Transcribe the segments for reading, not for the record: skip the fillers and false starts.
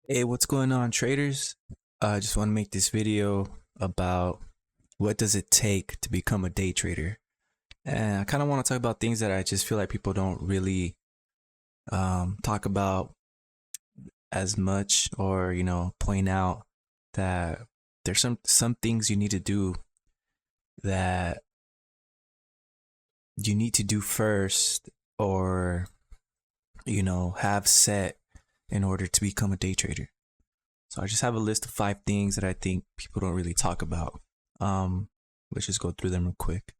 Hey, what's going on, traders? I just want to make this video about what does it take to become a day trader. And I kind of want to talk about things that I just feel like people don't really talk about as much, or point out that there's some things you need to do that you need to do first, or have set in order to become a day trader. So I just have a list of 5 things that I think people don't really talk about. Um, let's just go through them real quick.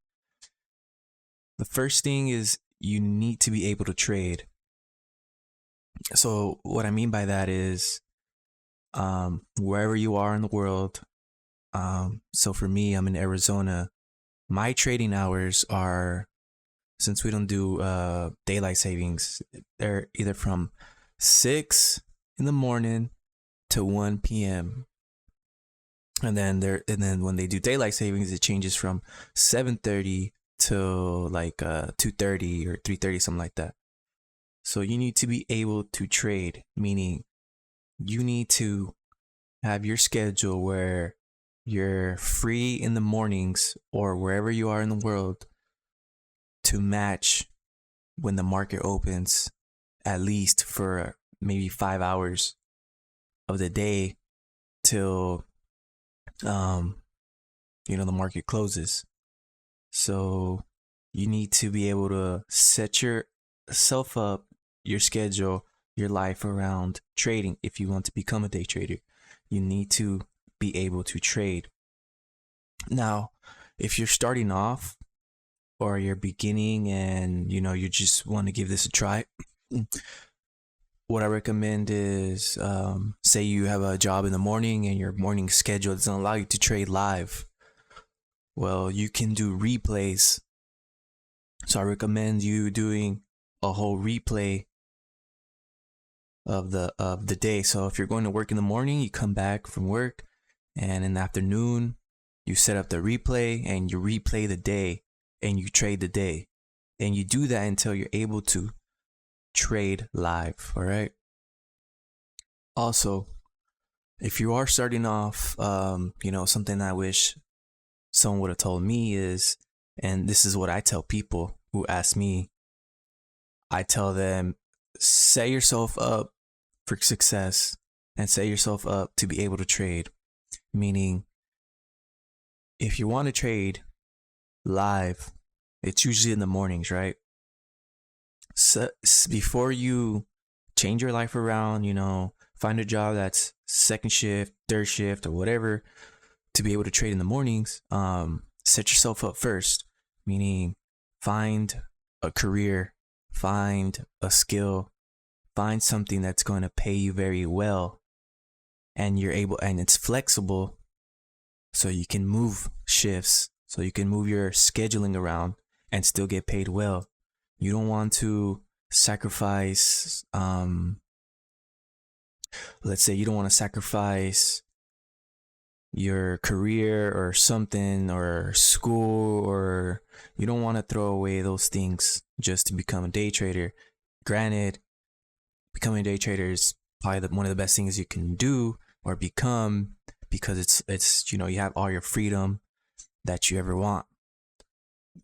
The first thing is you need to be able to trade. So what I mean by that is wherever you are in the world. So for me, I'm in Arizona. My trading hours are, since we don't do daylight savings, they're either from 6 in the morning to 1 p.m. And then when they do daylight savings, it changes from 7:30 to like 2:30 or 3:30, something like that. So you need to be able to trade, meaning you need to have your schedule where you're free in the mornings or wherever you are in the world to match when the market opens, at least for maybe 5 hours of the day till the market closes. So you need to be able to set yourself up, your schedule, your life around trading. If you want to become a day trader, you need to be able to trade. Now, if you're starting off or you're beginning and you just want to give this a try, what I recommend is, say you have a job in the morning and your morning schedule doesn't allow you to trade live. Well, you can do replays. So I recommend you doing a whole replay of the day. So if you're going to work in the morning, you come back from work, and in the afternoon, you set up the replay and you replay the day and you trade the day. And you do that until you're able to trade live. All right. Also, if you are starting off, something I wish someone would have told me is, and this is what I tell people who ask me, I tell them, set yourself up for success and set yourself up to be able to trade. Meaning, if you want to trade live, it's usually in the mornings, right? So before you change your life around, find a job that's second shift, third shift, or whatever to be able to trade in the mornings. Set yourself up first, meaning find a career, find a skill, find something that's going to pay you very well, and it's flexible, so you can move shifts, so you can move your scheduling around and still get paid well. You don't want to sacrifice, let's say you don't want to sacrifice your career or something, or school, or you don't want to throw away those things just to become a day trader. Granted, becoming a day trader is probably one of the best things you can do or become, because it's you have all your freedom that you ever want.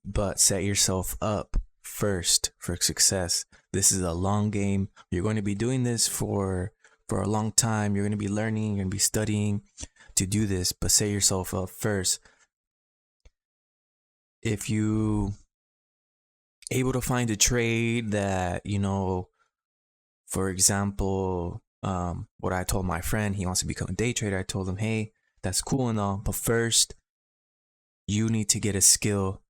But set yourself up first for success. This is a long game. You're going to be doing this for a long time. You're going to be learning, you're going to be studying to do this, but set yourself up first. If you able to find a trade that, for example, what I told my friend, he wants to become a day trader. I told him, hey, that's cool and all, but first you need to get a skill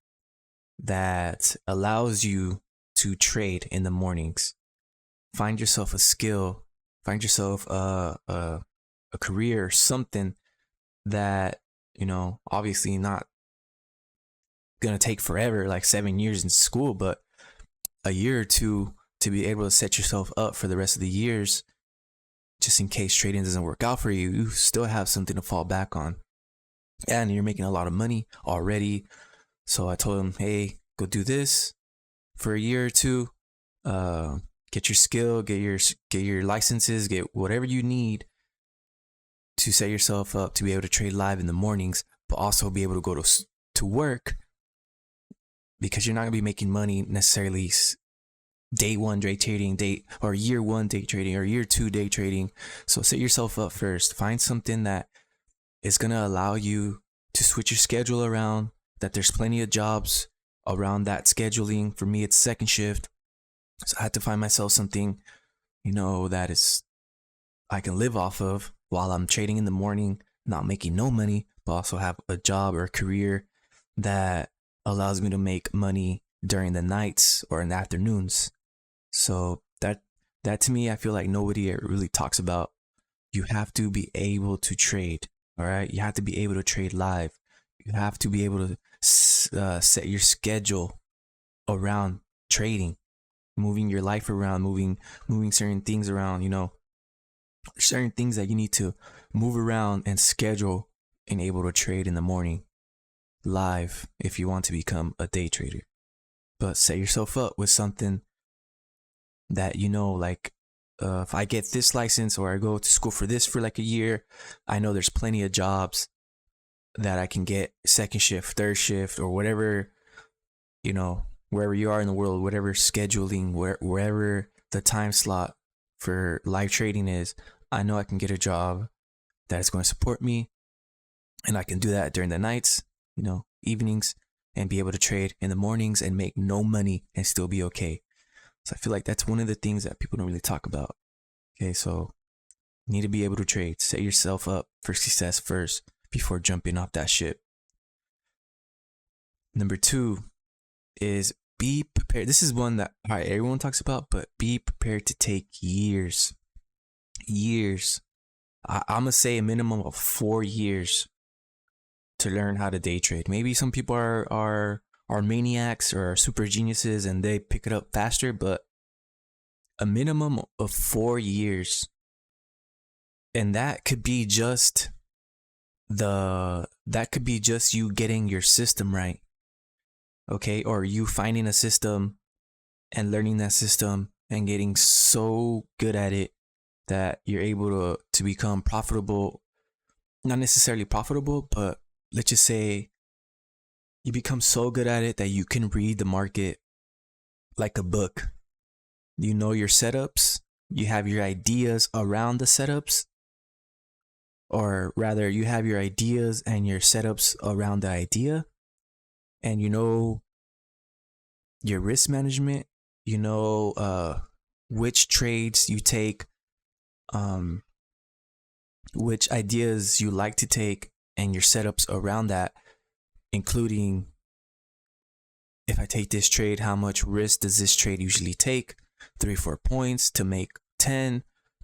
that allows you to trade in the mornings. Find yourself a skill, find yourself a career or something that, obviously not gonna take forever, like 7 years in school, but a year or two to be able to set yourself up for the rest of the years, just in case trading doesn't work out for you. You still have something to fall back on, and you're making a lot of money already. So I told him, hey, go do this for a year or two, get your skill, get your licenses, get whatever you need to set yourself up to be able to trade live in the mornings, but also be able to go to work, because you're not going to be making money necessarily day one day trading, or year one day trading, or year two day trading. So set yourself up first. Find something that is going to allow you to switch your schedule around, that there's plenty of jobs around that scheduling. For me, it's second shift. So I had to find myself something, that is I can live off of while I'm trading in the morning, not making no money, but also have a job or a career that allows me to make money during the nights or in the afternoons. So that to me, I feel like nobody really talks about. You have to be able to trade. All right. You have to be able to trade live. You have to be able to set your schedule around trading, moving your life around, moving certain things around. Certain things that you need to move around and schedule and able to trade in the morning live if you want to become a day trader. But set yourself up with something that like, if I get this license or I go to school for this for like a year, I know there's plenty of jobs that I can get second shift, third shift, or whatever, wherever you are in the world, whatever scheduling, wherever the time slot for live trading is, I know I can get a job that is going to support me, and I can do that during the nights, evenings, and be able to trade in the mornings and make no money and still be okay. So I feel like that's one of the things that people don't really talk about. Okay, so you need to be able to trade. Set yourself up for success first before jumping off that ship. Number 2 is be prepared. This is one that everyone talks about, but be prepared to take years. I'm gonna say a minimum of 4 years to learn how to day trade. Maybe some people are maniacs or are super geniuses and they pick it up faster, but a minimum of 4 years. And that could be just you getting your system right. Okay, or you finding a system and learning that system and getting so good at it that you're able to become profitable. Not necessarily profitable, but let's just say you become so good at it that you can read the market like a book. You know your setups, you have your ideas around the setups, or rather you have your ideas and your setups around the idea, and you know your risk management, which trades you take, which ideas you like to take, and your setups around that, including, if I take this trade, how much risk does this trade usually take? 3-4 points to make 10.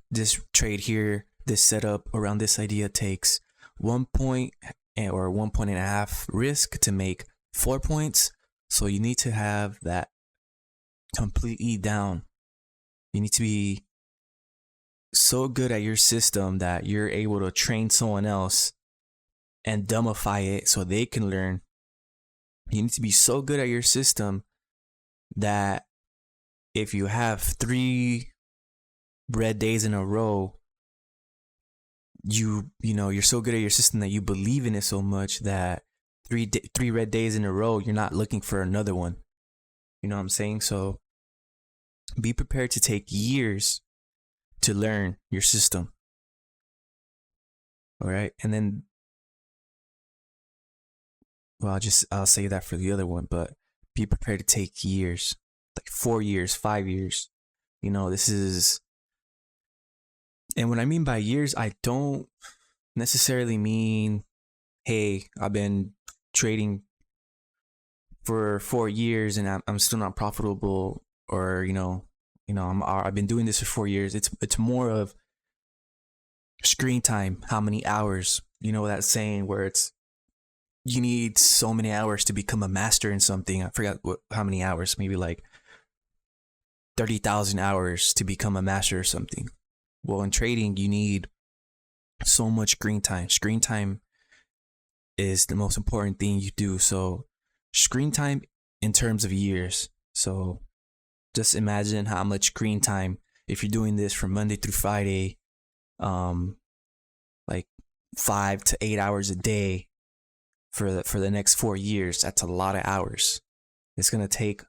This trade here, this setup around this idea takes 1 point or 1.5 points risk to make 4 points. So you need to have that completely down. You need to be so good at your system that you're able to train someone else and dumbify it so they can learn. You need to be so good at your system that if you have 3 red days in a row, you're so good at your system that you believe in it so much that 3 red days in a row, you're not looking for another one. You know what I'm saying? So be prepared to take years to learn your system. All right. And then, well, I'll say that for the other one, but be prepared to take years, like 4 years, 5 years. This is, and what I mean by years, I don't necessarily mean, hey, I've been trading for 4 years and I'm still not profitable, or I've been doing this for 4 years. It's more of screen time. How many hours? That saying where it's, you need so many hours to become a master in something. I forgot how many hours, maybe like 30,000 hours to become a master or something. Well, in trading, you need so much screen time. Screen time is the most important thing you do. So screen time in terms of years. So just imagine how much screen time, if you're doing this from Monday through Friday, like 5 to 8 hours a day for the next 4 years. That's a lot of hours. It's gonna take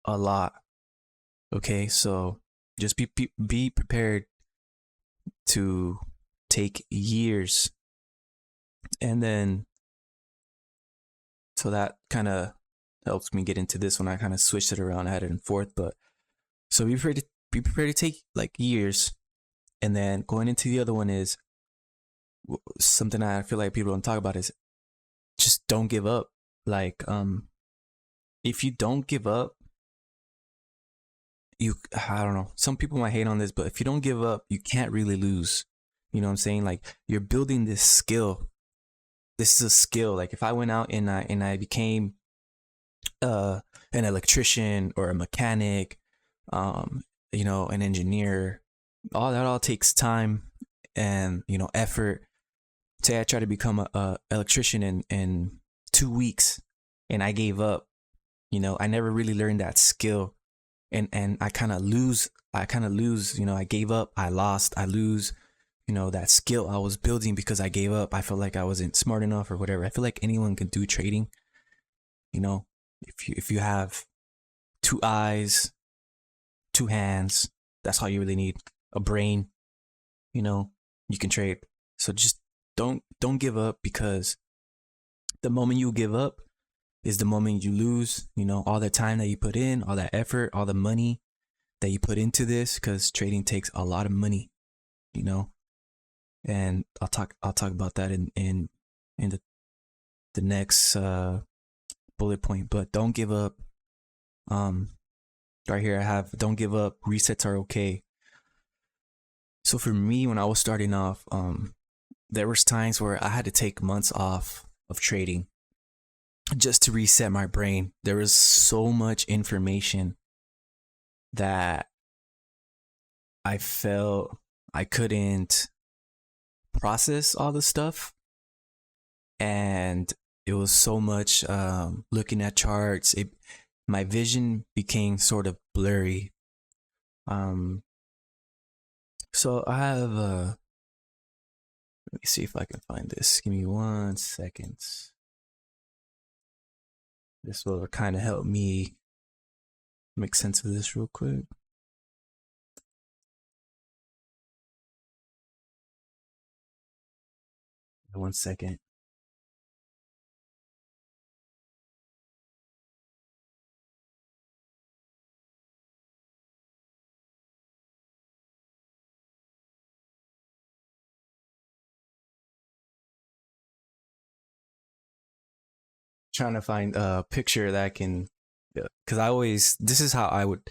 a lot. Okay, so just be prepared to take years. And then so that kind of helps me get into this one. I kind of switched it around, I had it in fourth, but so be prepared to take like years. And then going into the other one is something I feel like people don't talk about is just don't give up. Like if you don't give up, I don't know, some people might hate on this, but if you don't give up, you can't really lose. You know what I'm saying? Like, you're building this skill. This is a skill. Like, if I went out and I became an electrician or a mechanic, an engineer, all takes time and effort. Say I try to become a electrician in 2 weeks, and I gave up. I never really learned that skill, and I kind of lose. I gave up. I lost. I lose. That skill I was building because I gave up. I felt like I wasn't smart enough or whatever. I feel like anyone can do trading. If you have 2 eyes, 2 hands, that's all you really need. A brain, you can trade. So just don't give up, because the moment you give up is the moment you lose, all the time that you put in, all that effort, all the money that you put into this, because trading takes a lot of money, and I'll talk about that in the next bullet point. But don't give up. Right here I have, don't give up, resets are okay. So for me, when I was starting off, there was times where I had to take months off of trading just to reset my brain. There was so much information that I felt I couldn't process all the stuff, and it was so much looking at charts. My vision became sort of blurry. So I have let me see if I can find this. Give me 1 second. This will kind of help me make sense of this real quick. One second. Trying to find a picture that I can, because this is how I would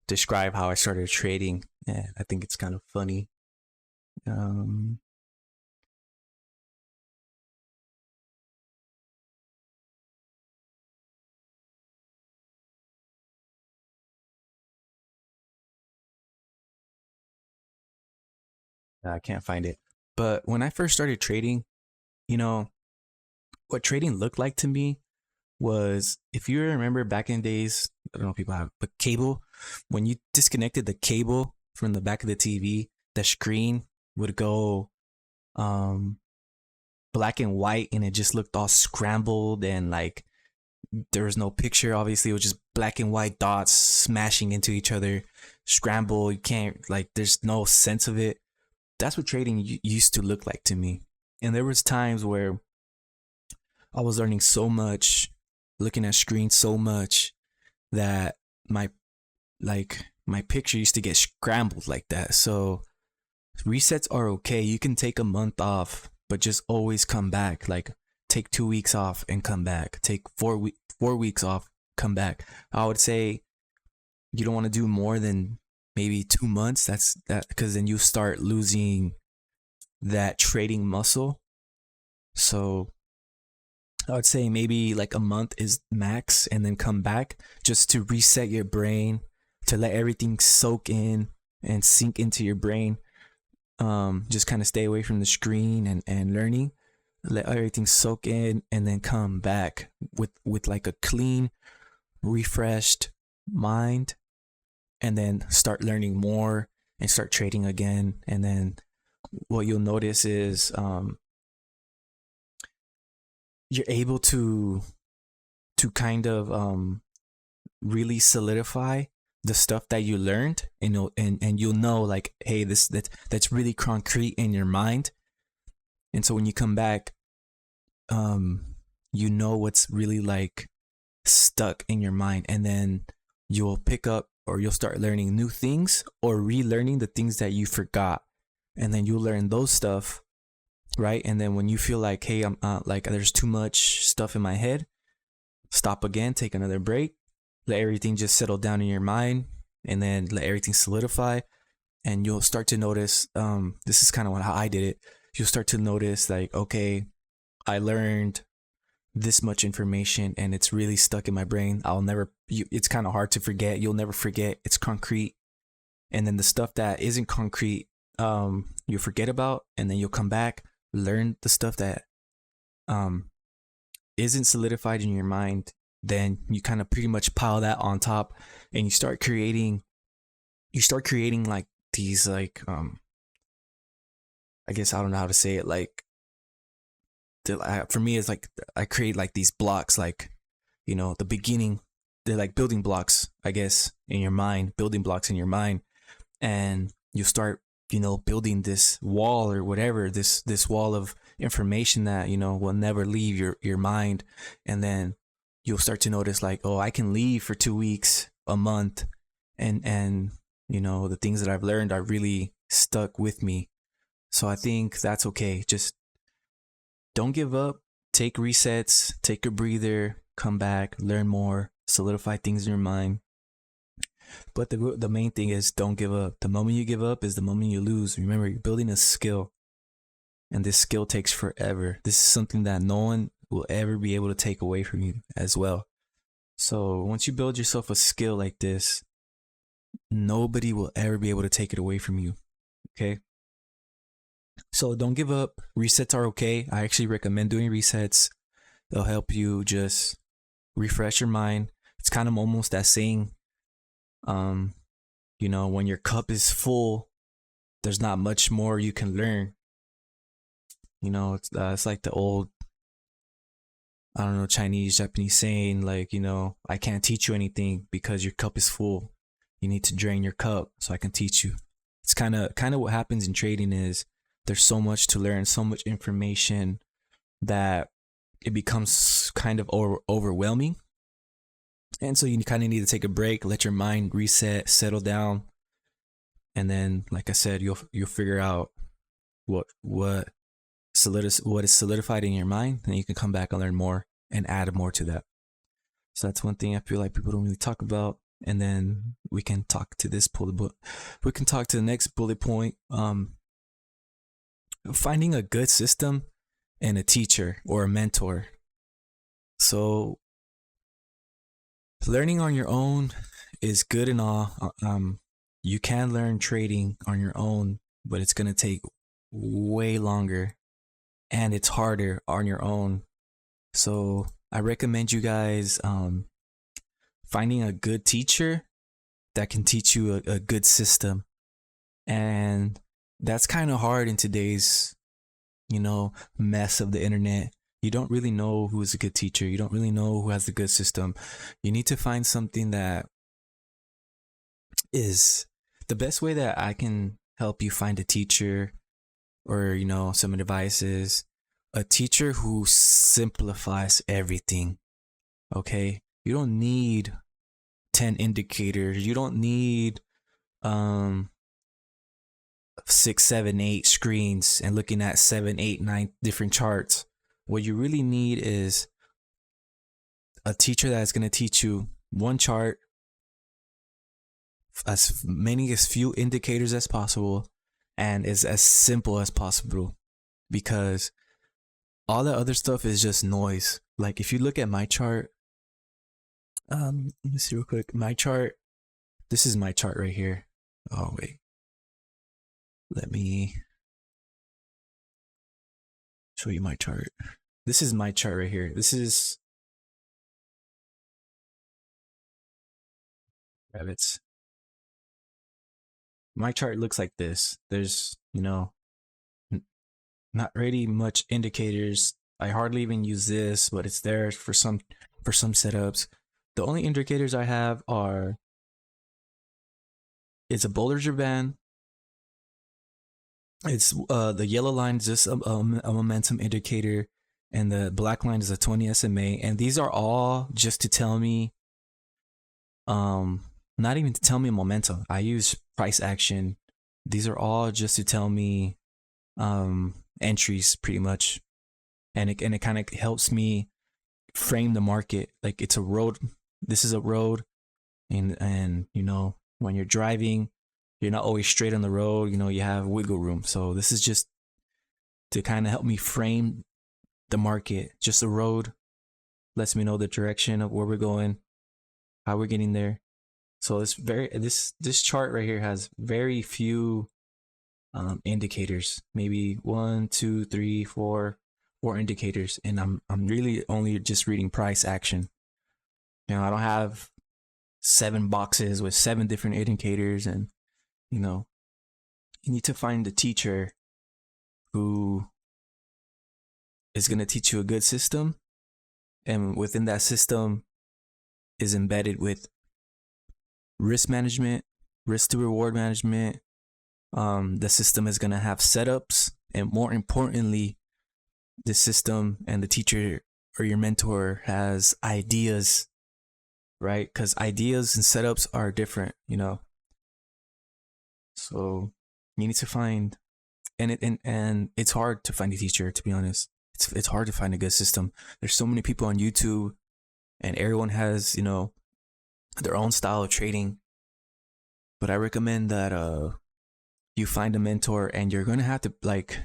describe how I started trading, and I think it's kind of funny. I can't find it. But when I first started trading, what trading looked like to me was, if you remember back in days, I don't know if people have, but cable, when you disconnected the cable from the back of the TV, the screen would go black and white, and it just looked all scrambled, and like there was no picture. Obviously, it was just black and white dots smashing into each other, scramble. You can't, like, there's no sense of it. That's what trading used to look like to me. And there was times where I was learning so much, looking at screens so much, that my picture used to get scrambled like that. So resets are okay. You can take a month off, but just always come back. Like, take 2 weeks off and come back. Take 4 weeks off, come back. I would say you don't want to do more than maybe 2 months. That's because then you start losing that trading muscle. So I would say maybe like a month is max, and then come back just to reset your brain, to let everything soak in and sink into your brain. Just kind of stay away from the screen and learning. Let everything soak in, and then come back with like a clean, refreshed mind, and then start learning more and start trading again. And then what you'll notice is you're able to kind of really solidify the stuff that you learned, and you'll know like, hey, that's really concrete in your mind. And so when you come back, you know what's really like stuck in your mind, and then you'll pick up, or you'll start learning new things or relearning the things that you forgot, and then you'll learn those stuff, right? And then when you feel like, hey, I'm like there's too much stuff in my head, stop again, take another break, let everything just settle down in your mind, and then let everything solidify. And you'll start to notice, this is kind of how I did it. You'll start to notice like, okay, I learned this much information and it's really stuck in my brain. It's kind of hard to forget. You'll never forget. It's concrete. And then the stuff that isn't concrete, you forget about, and then you'll come back, learn the stuff that isn't solidified in your mind. Then you kind of pretty much pile that on top, and you start creating like these like I guess I don't know how to say it, like for me it's like I create like these blocks, like, you know, the beginning, they're like building blocks, I guess, in your mind, building blocks in your mind. And you start, you know, building this wall or whatever, this wall of information that, you know, will never leave your mind. And then you'll start to notice like, oh, I can leave for 2 weeks, a month, and you know, the things that I've learned are really stuck with me. So I think that's okay. Just don't give up. Take resets, take a breather, come back, learn more, solidify things in your mind. But the main thing is, don't give up. The moment you give up is the moment you lose. Remember, you're building a skill, and this skill takes forever. This is something that no one will ever be able to take away from you as well. So once you build yourself a skill like this, nobody will ever be able to take it away from you. Okay? So don't give up. Resets are okay. I actually recommend doing resets. They'll help you just refresh your mind. It's kind of almost that saying, you know, when your cup is full, there's not much more you can learn. You know, it's like the old, I don't know, Chinese, Japanese saying, like, you know, I can't teach you anything because your cup is full. You need to drain your cup so I can teach you. It's kind of what happens in trading is, there's so much to learn, so much information that it becomes kind of overwhelming. And so you kind of need to take a break, let your mind reset, settle down. And then, like I said, you'll figure out what is solidified in your mind, and you can come back and learn more and add more to that. So that's one thing I feel like people don't really talk about. And then we can talk to this bullet. We can talk to the next bullet point. Finding a good system and a teacher or a mentor. So learning on your own is good and all. You can learn trading on your own, but it's going to take way longer and it's harder on your own. So I recommend you guys finding a good teacher that can teach you a good system. And that's kind of hard in today's, you know, mess of the internet. You don't really know who is a good teacher. You don't really know who has the good system. You need to find something that is the best way that I can help you find a teacher, or, you know, some advice is a teacher who simplifies everything. Okay? You don't need 10 indicators. You don't need 6, 7, 8 screens and looking at 7, 8, 9 different charts. What you really need is a teacher that's going to teach you one chart, as few indicators as possible, and is as simple as possible, because all the other stuff is just noise. Like if you look at my chart, let me see real quick. My chart, this is my chart right here. Oh wait, let me show you my chart. This is my chart right here. This is rabbits. My chart looks like this. There's, you know, not really much indicators I hardly even use this, but it's there for some setups. The only indicators I have are it's a Bollinger Band. It's the yellow line is just a momentum indicator, and the black line is a 20 SMA, and these are all just to tell me, not even to tell me momentum. I use price action. These are all just to tell me entries pretty much, and it kind of helps me frame the market. Like it's a road. This is a road, and you know, when you're driving, you're not always straight on the road. You know, you have wiggle room. So this is just to kind of help me frame the market. Just a road lets me know the direction of where we're going, how we're getting there. So it's this chart right here has very few indicators. Maybe 1, 2, 3, 4 indicators, and I'm really only just reading price action. You know, I don't have 7 boxes with 7 different indicators, and you know, you need to find a teacher who is going to teach you a good system, and within that system is embedded with risk management, risk to reward management. The system is going to have setups, and more importantly, the system and the teacher or your mentor has ideas, right? Because ideas and setups are different, you know. So you need to find, and it's hard to find a teacher, to be honest. It's hard to find a good system. There's so many people on YouTube, and everyone has, you know, their own style of trading. But I recommend that you find a mentor, and you're gonna have to, like,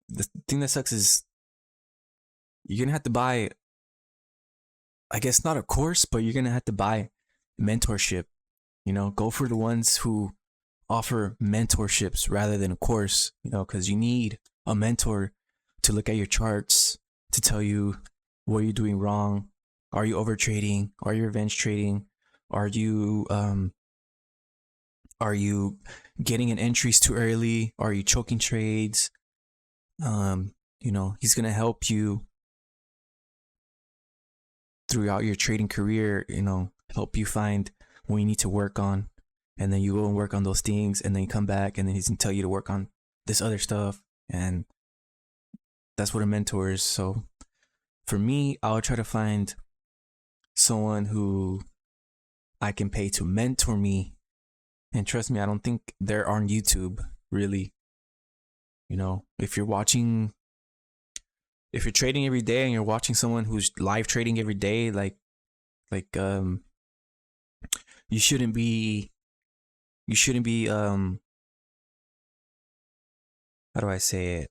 the thing that sucks is you're gonna have to buy, I guess not a course, but you're gonna have to buy mentorship. You know, go for the ones who offer mentorships rather than a course, you know, because you need a mentor to look at your charts, to tell you what you're doing wrong. Are you over trading? Are you revenge trading? Are you getting in entries too early? Are you choking trades? You know, he's gonna help you throughout your trading career, you know, help you find what you need to work on, and then you go and work on those things, and then you come back, and then he's gonna tell you to work on this other stuff. And that's what a mentor is. So for me, I'll try to find someone who I can pay to mentor me. And trust me, I don't think they're on YouTube, really. You know, if you're trading every day and you're watching someone who's live trading every day, you shouldn't be how do I say it?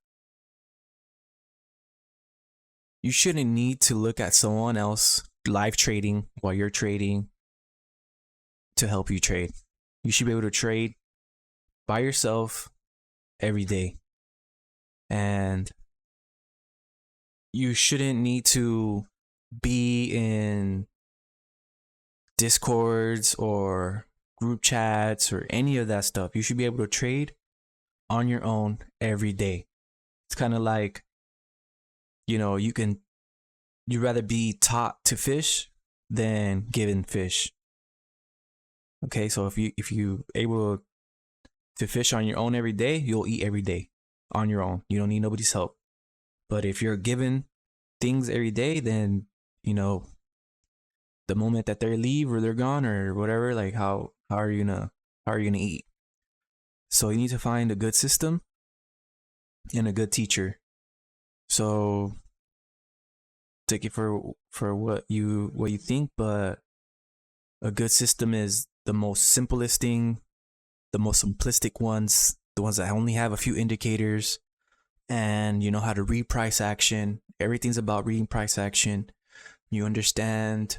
You shouldn't need to look at someone else live trading while you're trading to help you trade. You should be able to trade by yourself every day. And you shouldn't need to be in Discords or group chats or any of that stuff. You should be able to trade on your own every day. It's kind of like, you know, you'd rather be taught to fish than given fish. Okay, so if you able to fish on your own every day, you'll eat every day on your own. You don't need nobody's help. But if you're given things every day, then, you know, the moment that they leave or they're gone or whatever, like how are you gonna eat? So you need to find a good system and a good teacher. So take it for what you think, but a good system is the most simplest thing, the most simplistic ones, the ones that only have a few indicators, and you know how to read price action. Everything's about reading price action. You understand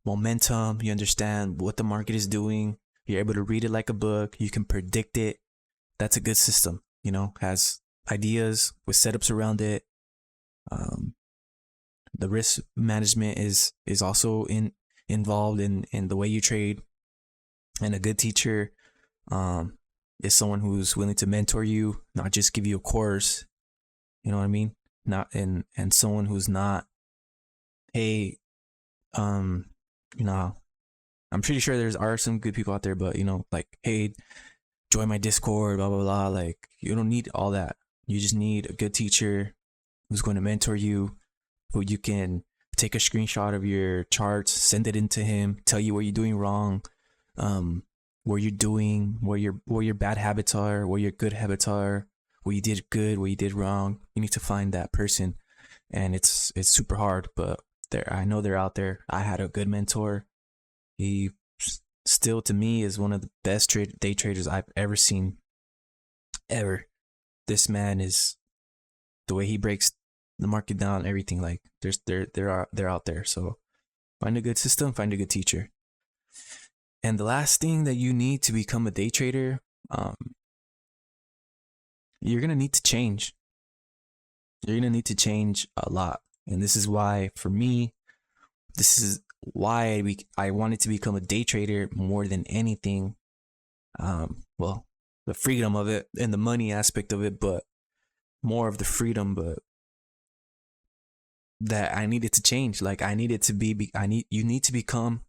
momentum, you understand what the market is doing, you're able to read it like a book, you can predict it. That's a good system, you know, has ideas with setups around it. The risk management is also involved in the way you trade. And a good teacher is someone who's willing to mentor you, not just give you a course. You know what I mean? not and someone who's not, hey, you know, I'm pretty sure are some good people out there, but like, hey, join my Discord, blah blah blah. Like, you don't need all that. You just need a good teacher who's going to mentor you, who you can take a screenshot of your charts, send it into him, tell you what you're doing wrong, what you're doing, what your bad habits are, what your good habits are, what you did good, what you did wrong. You need to find that person, and it's super hard, but I know they're out there. I had a good mentor. He still, to me, is one of the best day traders I've ever seen, ever. This man is, the way he breaks the market down, everything, like, they're out there. So find a good system, find a good teacher. And the last thing that you need to become a day trader, you're gonna need to change. You're gonna need to change a lot, and this is why, for me, this is why I wanted to become a day trader more than anything. Well, the freedom of it and the money aspect of it, but more of the freedom, but that I needed to change. Like, I needed to you need to become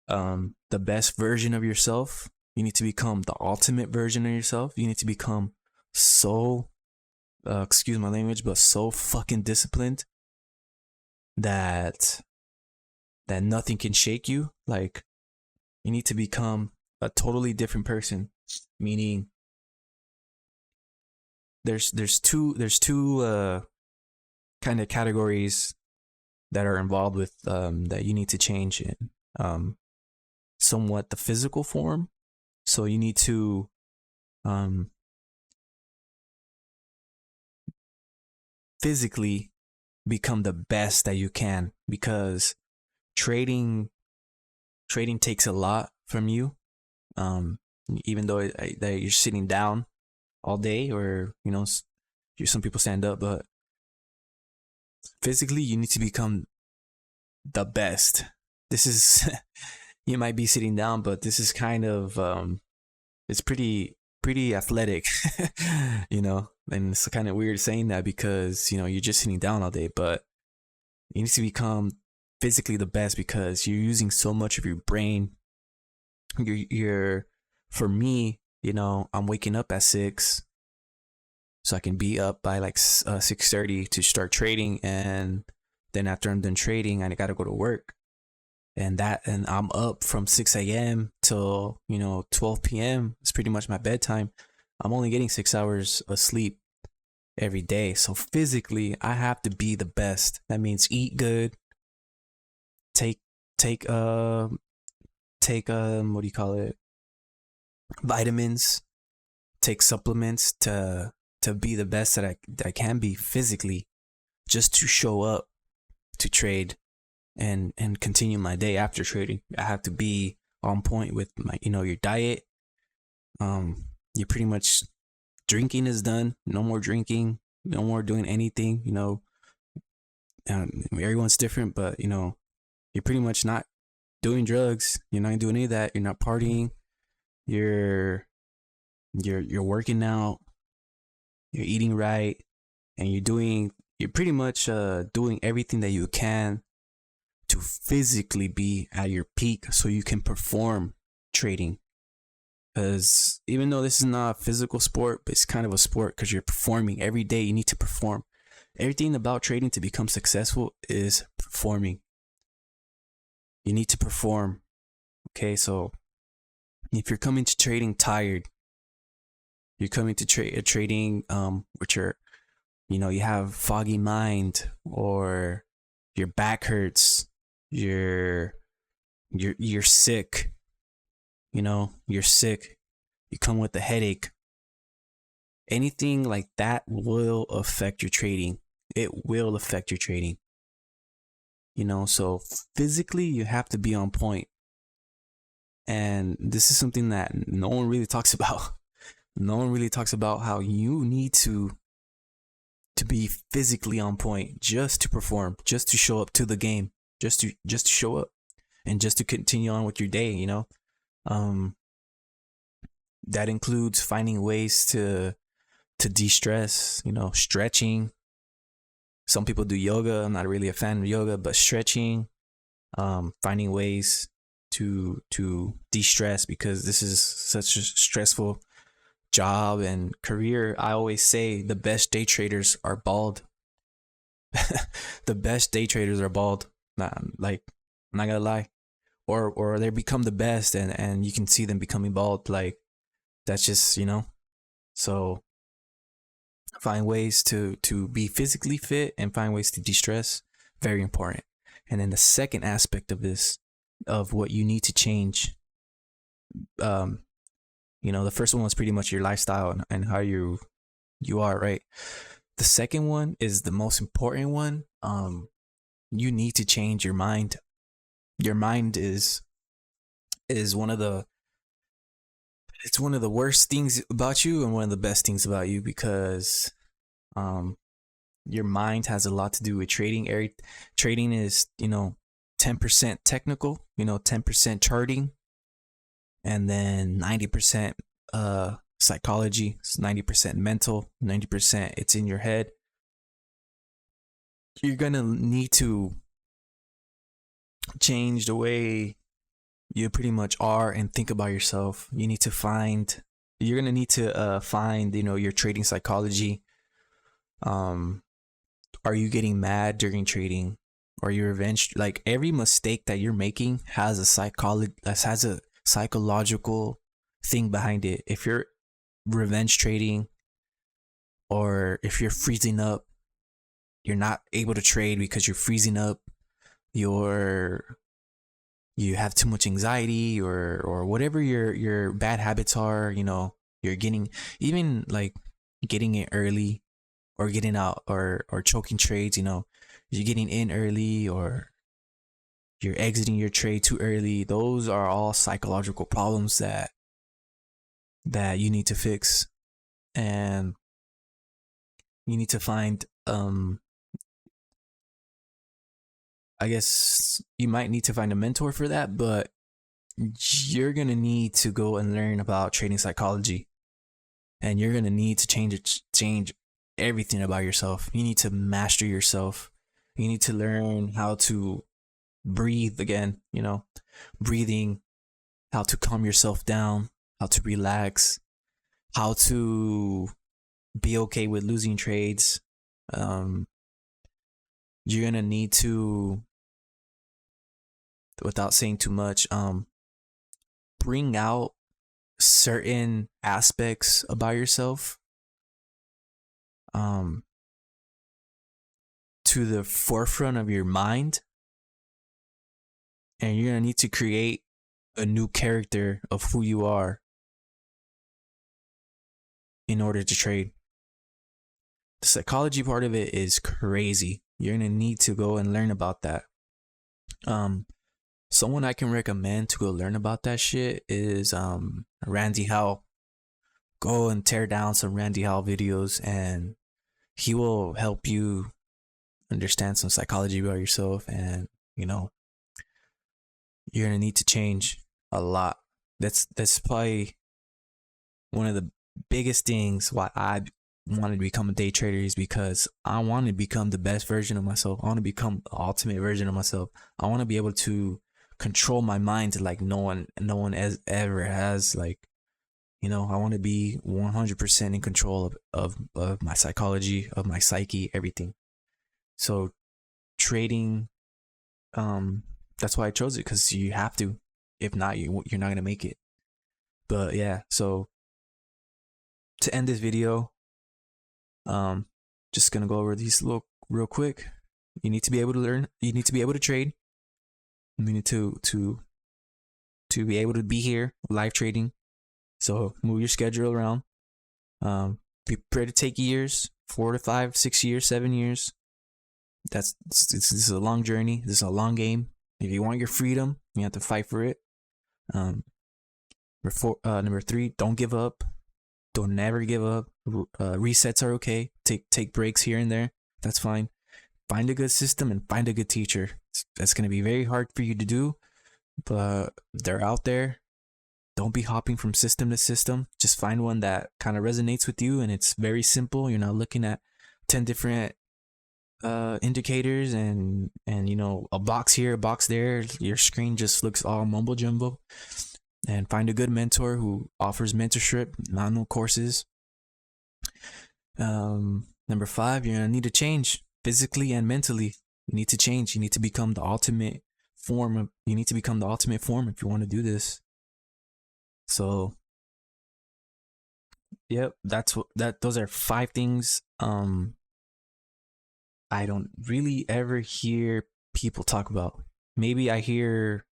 the best version of yourself. You need to become the ultimate version of yourself. You need to become so, excuse my language, but so fucking disciplined that nothing can shake you. Like, you need to become a totally different person, meaning there's two kind of categories that are involved with that you need to change in. Somewhat the physical form. So you need to physically become the best that you can, because trading takes a lot from you. Even though that you're sitting down all day, or some people stand up, but physically you need to become the best. This is you might be sitting down, but this is kind of it's pretty athletic. And it's kind of weird saying that, because you're just sitting down all day, but you need to become physically the best, because you're using so much of your brain. You're for me, I'm waking up at 6, so I can be up by like 6:30 to start trading, and then after I'm done trading, I gotta go to work, and I'm up from 6 a.m. till 12 p.m. It's pretty much my bedtime. I'm only getting 6 hours of sleep every day, so physically I have to be the best. That means eat good, take what do you call it, vitamins, take supplements to be the best that I can be physically, just to show up to trade and continue my day after trading. I have to be on point with my your diet. You pretty much, drinking is done. No more drinking, no more doing anything. Everyone's different, but you're pretty much not doing drugs. You're not doing any of that. You're not partying. You're working out. You're eating right, and you're pretty much doing everything that you can to physically be at your peak, so you can perform trading. Because even though this is not a physical sport, but it's kind of a sport, because you're performing every day. You need to perform. Everything about trading to become successful is performing. You need to perform. Okay, so if you're coming to trading tired, you're coming to trading which are, you have foggy mind, or your back hurts, you're sick, you're sick, you come with a headache, anything like that will affect your trading. It will affect your trading. So physically you have to be on point. And this is something that no one really talks about. No one really talks about how you need to be physically on point, just to perform, just to show up to the game, just to show up, and just to continue on with your day. That includes finding ways to de-stress, stretching, Some people do yoga. I'm not really a fan of yoga, but stretching, finding ways to de-stress, because this is such a stressful job and career. I always say the best day traders are bald. The best day traders are bald. Like, I'm not gonna lie. Or they become the best, and you can see them becoming bald. Like, that's just, so find ways to be physically fit and find ways to de-stress. Very important. And then the second aspect of this, of what you need to change, the first one was pretty much your lifestyle and how you are, right? The second one is the most important one. You need to change your mind. Your mind is one of the worst things about you and one of the best things about you, because your mind has a lot to do with trading. Trading is 10% technical, 10% charting, and then 90% psychology, 90% mental, 90% it's in your head. You're gonna need to change the way you pretty much are and think about yourself. You're gonna need to find your trading psychology. Are you getting mad during trading? Are you revenge? Like, every mistake that you're making has a psychological thing behind it. If you're revenge trading, or if you're freezing up, you're not able to trade because you're freezing up, you have too much anxiety, or whatever your bad habits are. You're getting in early, or getting out, or choking trades. You're getting in early, or you're exiting your trade too early. Those are all psychological problems that you need to fix. And you need to find, I guess you might need to find a mentor for that, but you're going to need to go and learn about trading psychology, and you're going to need to change everything about yourself. You need to master yourself. You need to learn how to breathe again, breathing, how to calm yourself down, how to relax, how to be okay with losing trades. You're going to need to, without saying too much, bring out certain aspects about yourself to the forefront of your mind, and you're gonna need to create a new character of who you are in order to trade. The psychology part of it is crazy. You're gonna need to go and learn about that. Someone I can recommend to go learn about that shit is Randy Howell. Go and tear down some Randy Howell videos, and he will help you understand some psychology about yourself. And you're gonna need to change a lot. That's probably one of the biggest things why I wanted to become a day trader, is because I want to become the best version of myself. I want to become the ultimate version of myself. I want to be able to control my mind like no one ever has. Like, I want to be 100% in control of my psychology, of my psyche, everything. So trading, that's why I chose it, because you have to. If not, you're not gonna make it. But yeah, so to end this video, just gonna go over these real quick. You need to be able to learn. You need to be able to trade. You need to be able to be here live trading. So move your schedule around. Be prepared to take years, 4 to 5, 6 years, 7 years. This is a long journey. This is a long game. If you want your freedom, you have to fight for it. Number 3, don't give up. Don't never give up. Resets are okay. Take breaks here and there. That's fine. Find a good system and find a good teacher. That's going to be very hard for you to do, but they're out there. Don't be hopping from system to system. Just find one that kind of resonates with you, and it's very simple. You're not looking at 10 different indicators and you know, a box here, a box there. Your screen just looks all mumbo jumbo. And find a good mentor who offers mentorship, not no courses. Number 5, you're gonna need to change physically and mentally. You need to change. You need to become the ultimate form. You need to become the ultimate form if you want to do this. So, yep, that's what that. Those are 5 things. I don't really ever hear people talk about. Maybe I hear,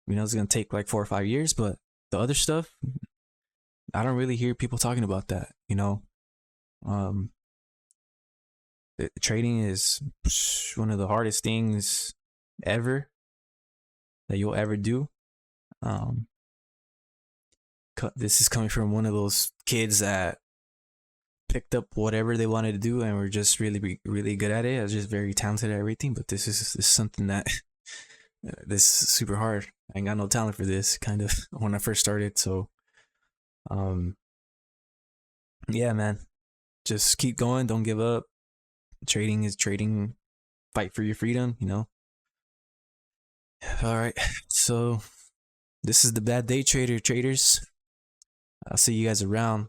you know, it's gonna take like 4 or 5 years, but the other stuff, I don't really hear people talking about that. You know, um, trading is one of the hardest things ever that you'll ever do. Um, this is coming from one of those kids that picked up whatever they wanted to do and were just really good at it. I was just very talented at everything, but this is something that this is super hard. I ain't got no talent for this, kind of, when I first started. So, yeah, man, just keep going. Don't give up. Trading is trading. Fight for your freedom, you know. All right, so this is the Bad Day Trader, traders. I'll see you guys around.